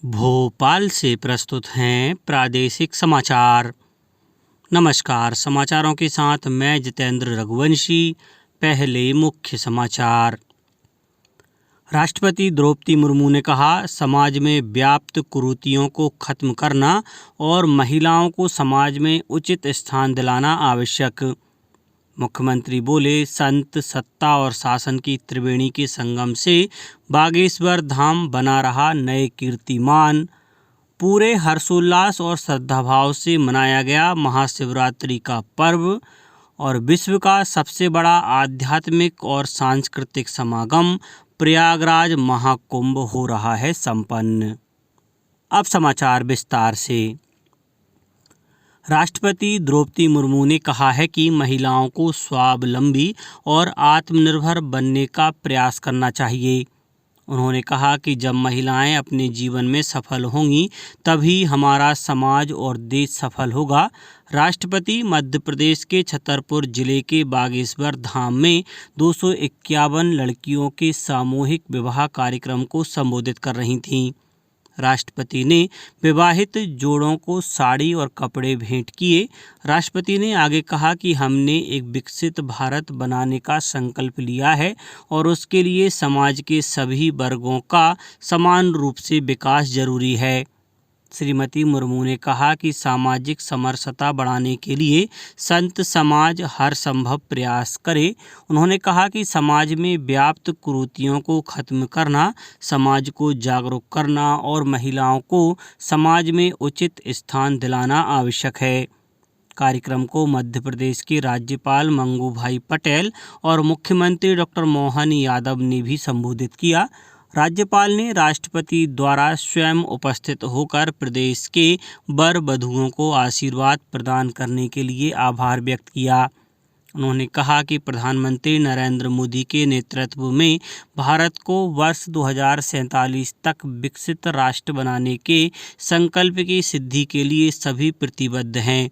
भोपाल से प्रस्तुत हैं प्रादेशिक समाचार। नमस्कार, समाचारों के साथ मैं जितेंद्र रघुवंशी। पहले मुख्य समाचार। राष्ट्रपति द्रौपदी मुर्मू ने कहा, समाज में व्याप्त कुरीतियों को खत्म करना और महिलाओं को समाज में उचित स्थान दिलाना आवश्यक। मुख्यमंत्री बोले, संत, सत्ता और शासन की त्रिवेणी के संगम से बागेश्वर धाम बना रहा नए कीर्तिमान। पूरे हर्षोल्लास और श्रद्धाभाव से मनाया गया महाशिवरात्रि का पर्व और विश्व का सबसे बड़ा आध्यात्मिक और सांस्कृतिक समागम प्रयागराज महाकुंभ हो रहा है संपन्न। अब समाचार विस्तार से। राष्ट्रपति द्रौपदी मुर्मू ने कहा है कि महिलाओं को स्वावलंबी और आत्मनिर्भर बनने का प्रयास करना चाहिए। उन्होंने कहा कि जब महिलाएं अपने जीवन में सफल होंगी तभी हमारा समाज और देश सफल होगा। राष्ट्रपति मध्य प्रदेश के छतरपुर जिले के बागेश्वर धाम में 251 लड़कियों के सामूहिक विवाह कार्यक्रम को संबोधित कर रही थीं। राष्ट्रपति ने विवाहित जोड़ों को साड़ी और कपड़े भेंट किए। राष्ट्रपति ने आगे कहा कि हमने एक विकसित भारत बनाने का संकल्प लिया है और उसके लिए समाज के सभी वर्गों का समान रूप से विकास जरूरी है। श्रीमती मुर्मू ने कहा कि सामाजिक समरसता बढ़ाने के लिए संत समाज हर संभव प्रयास करे। उन्होंने कहा कि समाज में व्याप्त कुरीतियों को खत्म करना, समाज को जागरूक करना और महिलाओं को समाज में उचित स्थान दिलाना आवश्यक है। कार्यक्रम को मध्य प्रदेश के राज्यपाल मंगूभाई पटेल और मुख्यमंत्री डॉक्टर मोहन यादव ने भी संबोधित किया। राज्यपाल ने राष्ट्रपति द्वारा स्वयं उपस्थित होकर प्रदेश के वर वधुओं को आशीर्वाद प्रदान करने के लिए आभार व्यक्त किया। उन्होंने कहा कि प्रधानमंत्री नरेंद्र मोदी के नेतृत्व में भारत को वर्ष 2047 तक विकसित राष्ट्र बनाने के संकल्प की सिद्धि के लिए सभी प्रतिबद्ध हैं।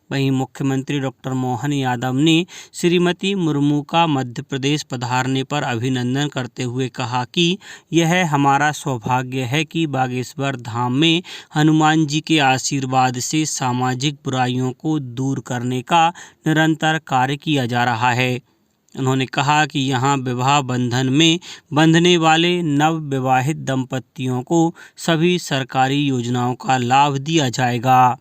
वहीं मुख्यमंत्री डॉक्टर मोहन यादव ने श्रीमती मुर्मू का मध्य प्रदेश पधारने पर अभिनंदन करते हुए कहा कि यह हमारा सौभाग्य है कि बागेश्वर धाम में हनुमान जी के आशीर्वाद से सामाजिक बुराइयों को दूर करने का निरंतर कार्य किया जा रहा है। उन्होंने कहा कि यहाँ विवाह बंधन में बंधने वाले नव विवाहित दंपतियों को सभी सरकारी योजनाओं का लाभ दिया जाएगा।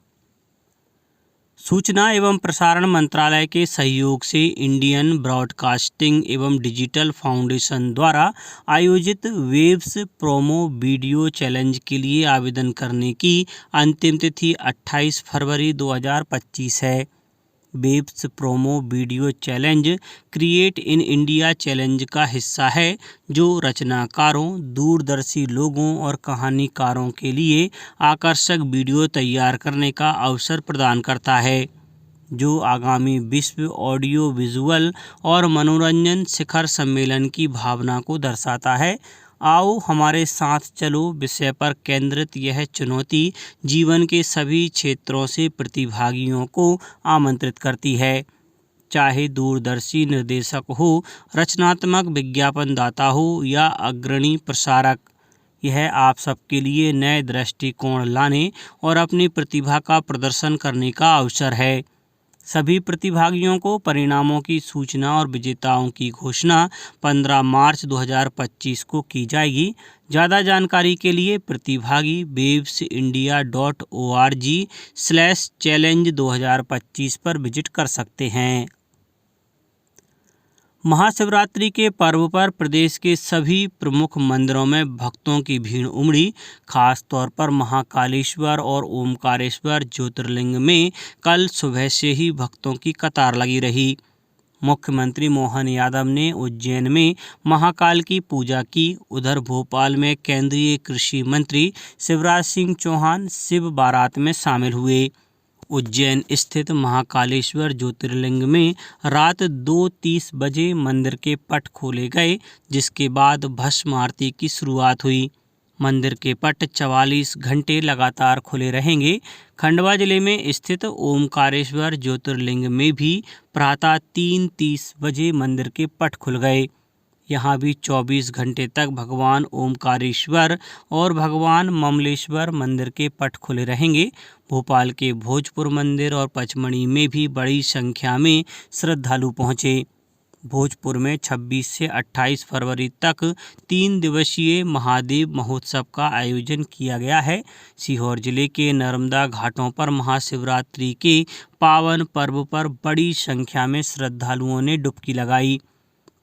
सूचना एवं प्रसारण मंत्रालय के सहयोग से इंडियन ब्रॉडकास्टिंग एवं डिजिटल फाउंडेशन द्वारा आयोजित वेब्स प्रोमो वीडियो चैलेंज के लिए आवेदन करने की अंतिम तिथि 28 फरवरी 2025 है। Waves promo video challenge create in India challenge का हिस्सा है, जो रचनाकारों, दूरदर्शी लोगों और कहानीकारों के लिए आकर्षक वीडियो तैयार करने का अवसर प्रदान करता है, जो आगामी विश्व ऑडियो विजुअल और मनोरंजन शिखर सम्मेलन की भावना को दर्शाता है। आओ हमारे साथ चलो विषय पर केंद्रित यह चुनौती जीवन के सभी क्षेत्रों से प्रतिभागियों को आमंत्रित करती है। चाहे दूरदर्शी निर्देशक हो, रचनात्मक विज्ञापनदाता हो या अग्रणी प्रसारक, यह आप सबके लिए नए दृष्टिकोण लाने और अपनी प्रतिभा का प्रदर्शन करने का अवसर है। सभी प्रतिभागियों को परिणामों की सूचना और विजेताओं की घोषणा 15 मार्च 2025 को की जाएगी। ज़्यादा जानकारी के लिए प्रतिभागी websindia.org/challenge2025 पर विजिट कर सकते हैं। महाशिवरात्रि के पर्व पर प्रदेश के सभी प्रमुख मंदिरों में भक्तों की भीड़ उमड़ी। खास तौर पर महाकालेश्वर और ओमकारेश्वर ज्योतिर्लिंग में कल सुबह से ही भक्तों की कतार लगी रही। मुख्यमंत्री मोहन यादव ने उज्जैन में महाकाल की पूजा की। उधर भोपाल में केंद्रीय कृषि मंत्री शिवराज सिंह चौहान शिव बारात में शामिल हुए। उज्जैन स्थित महाकालेश्वर ज्योतिर्लिंग में रात 2:30 बजे मंदिर के पट खोले गए, जिसके बाद भस्म आरती की शुरुआत हुई। मंदिर के पट 44 घंटे लगातार खुले रहेंगे। खंडवा जिले में स्थित ओमकारेश्वर ज्योतिर्लिंग में भी प्रातः 3:30 बजे मंदिर के पट खुल गए। यहाँ भी 24 घंटे तक भगवान ओमकारेश्वर और भगवान ममलेश्वर मंदिर के पट खुले रहेंगे। भोपाल के भोजपुर मंदिर और पचमढ़ी में भी बड़ी संख्या में श्रद्धालु पहुँचे। भोजपुर में 26 से 28 फरवरी तक 3 दिवसीय महादेव महोत्सव का आयोजन किया गया है। सीहोर जिले के नर्मदा घाटों पर महाशिवरात्रि के पावन पर्व पर बड़ी संख्या में श्रद्धालुओं ने डुबकी लगाई।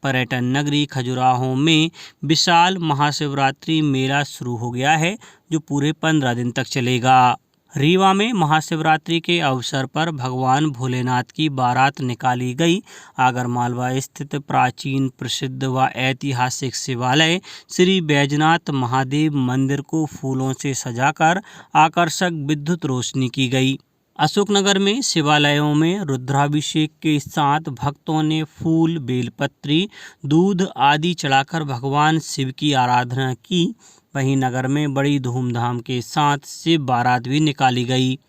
पर्यटन नगरी खजुराहो में विशाल महाशिवरात्रि मेला शुरू हो गया है, जो पूरे 15 दिन तक चलेगा। रीवा में महाशिवरात्रि के अवसर पर भगवान भोलेनाथ की बारात निकाली गई। आगरमालवा स्थित प्राचीन, प्रसिद्ध व ऐतिहासिक शिवालय श्री बैजनाथ महादेव मंदिर को फूलों से सजाकर आकर्षक विद्युत रोशनी की गई। अशोकनगर में शिवालयों में रुद्राभिषेक के साथ भक्तों ने फूल, बेलपत्री, दूध आदि चढ़ाकर भगवान शिव की आराधना की। वहीं नगर में बड़ी धूमधाम के साथ शिव बारात भी निकाली गई।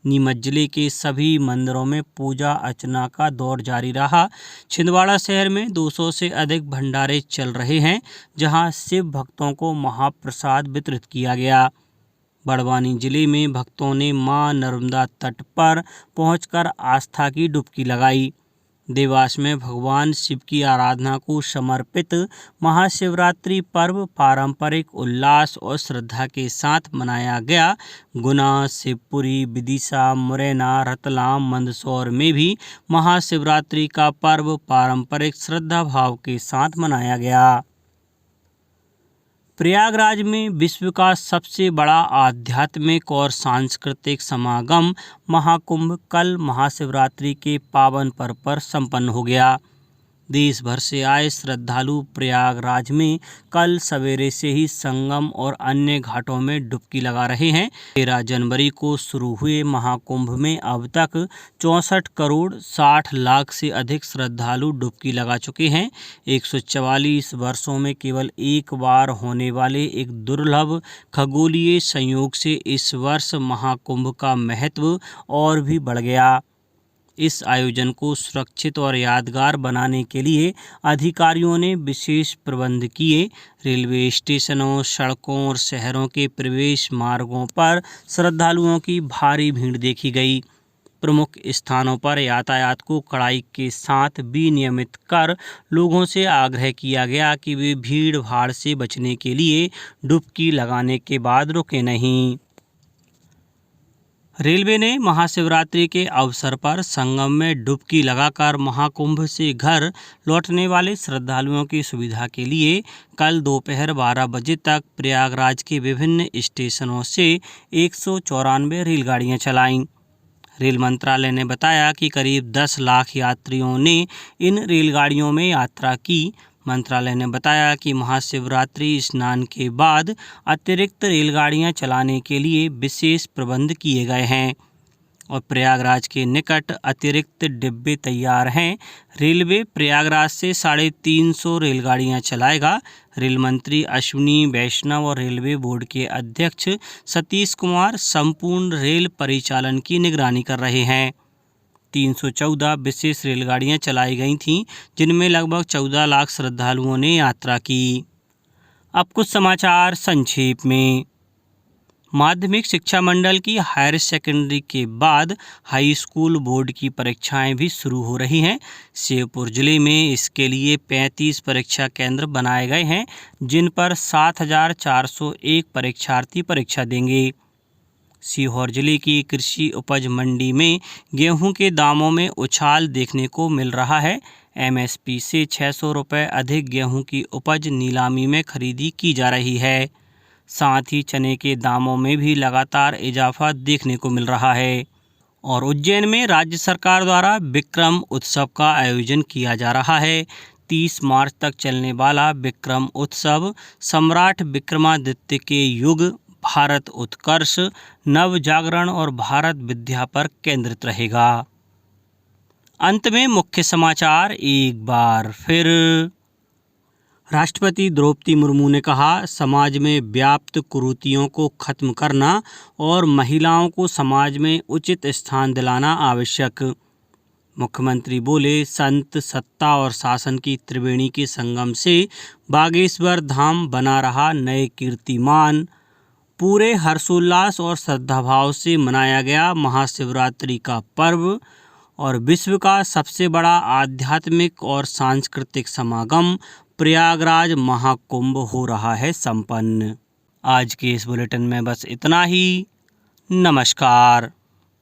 नीमच जिले के सभी मंदिरों में पूजा अर्चना का दौर जारी रहा। छिंदवाड़ा शहर में 200 से अधिक भंडारे चल रहे हैं, जहां शिव भक्तों को महाप्रसाद वितरित किया गया। बड़वानी जिले में भक्तों ने मां नर्मदा तट पर पहुंचकर आस्था की डुबकी लगाई। देवास में भगवान शिव की आराधना को समर्पित महाशिवरात्रि पर्व पारंपरिक उल्लास और श्रद्धा के साथ मनाया गया। गुना, शिवपुरी, विदिशा, मुरैना, रतलाम, मंदसौर में भी महाशिवरात्रि का पर्व पारंपरिक श्रद्धा भाव के साथ मनाया गया। प्रयागराज में विश्व का सबसे बड़ा आध्यात्मिक और सांस्कृतिक समागम महाकुंभ कल महाशिवरात्रि के पावन पर्व पर संपन्न हो गया। देश भर से आए श्रद्धालु प्रयागराज में कल सवेरे से ही संगम और अन्य घाटों में डुबकी लगा रहे हैं। 13 जनवरी को शुरू हुए महाकुंभ में अब तक 64 करोड़ 60 लाख से अधिक श्रद्धालु डुबकी लगा चुके हैं। 144 वर्षों में केवल एक बार होने वाले एक दुर्लभ खगोलीय संयोग से इस वर्ष महाकुंभ का महत्व और भी बढ़ गया। इस आयोजन को सुरक्षित और यादगार बनाने के लिए अधिकारियों ने विशेष प्रबंध किए। रेलवे स्टेशनों, सड़कों और शहरों के प्रवेश मार्गों पर श्रद्धालुओं की भारी भीड़ देखी गई। प्रमुख स्थानों पर यातायात को कड़ाई के साथ विनियमित कर लोगों से आग्रह किया गया कि वे भीड़ भाड़ से बचने के लिए डुबकी लगाने के बाद रुके नहीं। रेलवे ने महाशिवरात्रि के अवसर पर संगम में डुबकी लगाकर महाकुंभ से घर लौटने वाले श्रद्धालुओं की सुविधा के लिए कल दोपहर 12 बजे तक प्रयागराज के विभिन्न स्टेशनों से 194 रेलगाड़ियां चलाईं। रेल मंत्रालय ने बताया कि करीब 10 लाख यात्रियों ने इन रेलगाड़ियों में यात्रा की। मंत्रालय ने बताया कि महाशिवरात्रि स्नान के बाद अतिरिक्त रेलगाड़ियां चलाने के लिए विशेष प्रबंध किए गए हैं और प्रयागराज के निकट अतिरिक्त डिब्बे तैयार हैं। रेलवे प्रयागराज से 350 रेलगाड़ियां चलाएगा। रेल मंत्री अश्विनी वैष्णव और रेलवे बोर्ड के अध्यक्ष सतीश कुमार संपूर्ण रेल परिचालन की निगरानी कर रहे हैं। 314 विशेष रेलगाड़ियां चलाई गई थीं, जिनमें लगभग 14 लाख श्रद्धालुओं ने यात्रा की। अब कुछ समाचार संक्षेप में। माध्यमिक शिक्षा मंडल की हायर सेकेंडरी के बाद हाई स्कूल बोर्ड की परीक्षाएं भी शुरू हो रही हैं। श्योपुर जिले में इसके लिए 35 परीक्षा केंद्र बनाए गए हैं, जिन पर 7,401 परीक्षार्थी परीक्षा देंगे। सीहोर जिले की कृषि उपज मंडी में गेहूं के दामों में उछाल देखने को मिल रहा है। एमएसपी से 600 रुपये अधिक गेहूं की उपज नीलामी में खरीदी की जा रही है। साथ ही चने के दामों में भी लगातार इजाफा देखने को मिल रहा है। और उज्जैन में राज्य सरकार द्वारा विक्रम उत्सव का आयोजन किया जा रहा है। 30 मार्च तक चलने वाला विक्रम उत्सव सम्राट विक्रमादित्य के युग, भारत उत्कर्ष, नव जागरण और भारत विद्या पर केंद्रित रहेगा। अंत में मुख्य समाचार एक बार फिर। राष्ट्रपति द्रौपदी मुर्मू ने कहा, समाज में व्याप्त कुरीतियों को खत्म करना और महिलाओं को समाज में उचित स्थान दिलाना आवश्यक। मुख्यमंत्री बोले, संत, सत्ता और शासन की त्रिवेणी के संगम से बागेश्वर धाम बना रहा नए कीर्तिमान। पूरे हर्षोल्लास और श्रद्धाभाव से मनाया गया महाशिवरात्रि का पर्व और विश्व का सबसे बड़ा आध्यात्मिक और सांस्कृतिक समागम प्रयागराज महाकुंभ हो रहा है संपन्न। आज के इस बुलेटिन में बस इतना ही। नमस्कार।